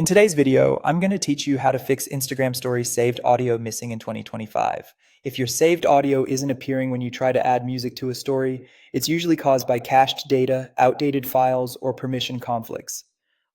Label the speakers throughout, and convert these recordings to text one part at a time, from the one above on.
Speaker 1: In today's video, I'm going to teach you how to fix Instagram Stories saved audio missing in 2025. If your saved audio isn't appearing when you try to add music to a story, it's usually caused by cached data, outdated files, or permission conflicts.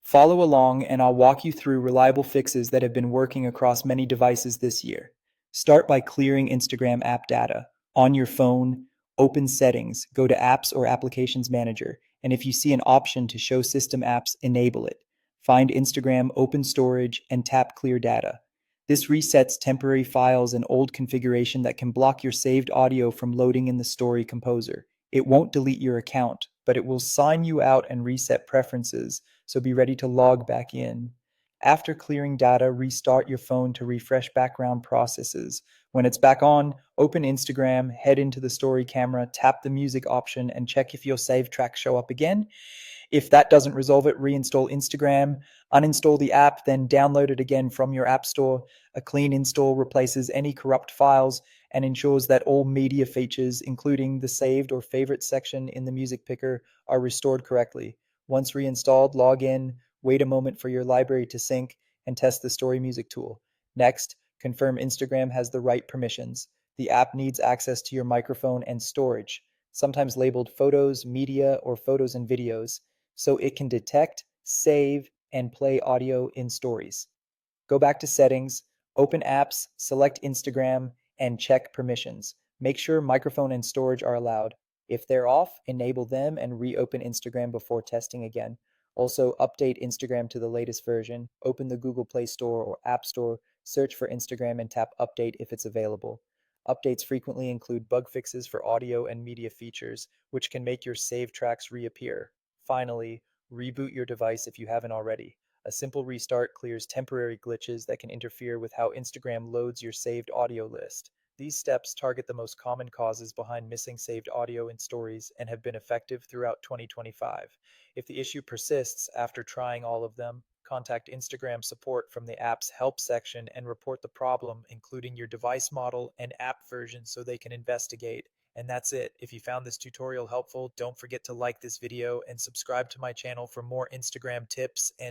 Speaker 1: Follow along and I'll walk you through reliable fixes that have been working across many devices this year. Start by clearing Instagram app data. On your phone, open Settings, go to Apps or Applications Manager, and if you see an option to show system apps, enable it. Find Instagram Open Storage and tap Clear Data. This resets temporary files and old configuration that can block your saved audio from loading in the Story Composer. It won't delete your account, but it will sign you out and reset preferences, so be ready to log back in. After clearing data, restart your phone to refresh background processes. When it's back on, open Instagram, head into the story camera, tap the music option, and check if your saved tracks show up again. If that doesn't resolve it, reinstall Instagram, uninstall the app, then download it again from your app store. A clean install replaces any corrupt files and ensures that all media features, including the saved or favorite section in the music picker, are restored correctly. Once reinstalled, log in, wait a moment for your library to sync, and test the Story Music tool. Next, confirm Instagram has the right permissions. The app needs access to your microphone and storage, sometimes labeled photos, media, or photos and videos, so it can detect, save, and play audio in stories. Go back to Settings, open Apps, select Instagram, and check permissions. Make sure microphone and storage are allowed. If they're off, enable them and reopen Instagram before testing again. Also, update Instagram to the latest version. Open the Google Play Store or App Store, search for Instagram, and tap Update if it's available. Updates frequently include bug fixes for audio and media features, which can make your saved tracks reappear. Finally, reboot your device if you haven't already. A simple restart clears temporary glitches that can interfere with how Instagram loads your saved audio list. These steps target the most common causes behind missing saved audio in stories and have been effective throughout 2025. If the issue persists after trying all of them, contact Instagram support from the app's help section and report the problem, including your device model and app version, so they can investigate. And that's it. If you found this tutorial helpful, don't forget to like this video and subscribe to my channel for more Instagram tips and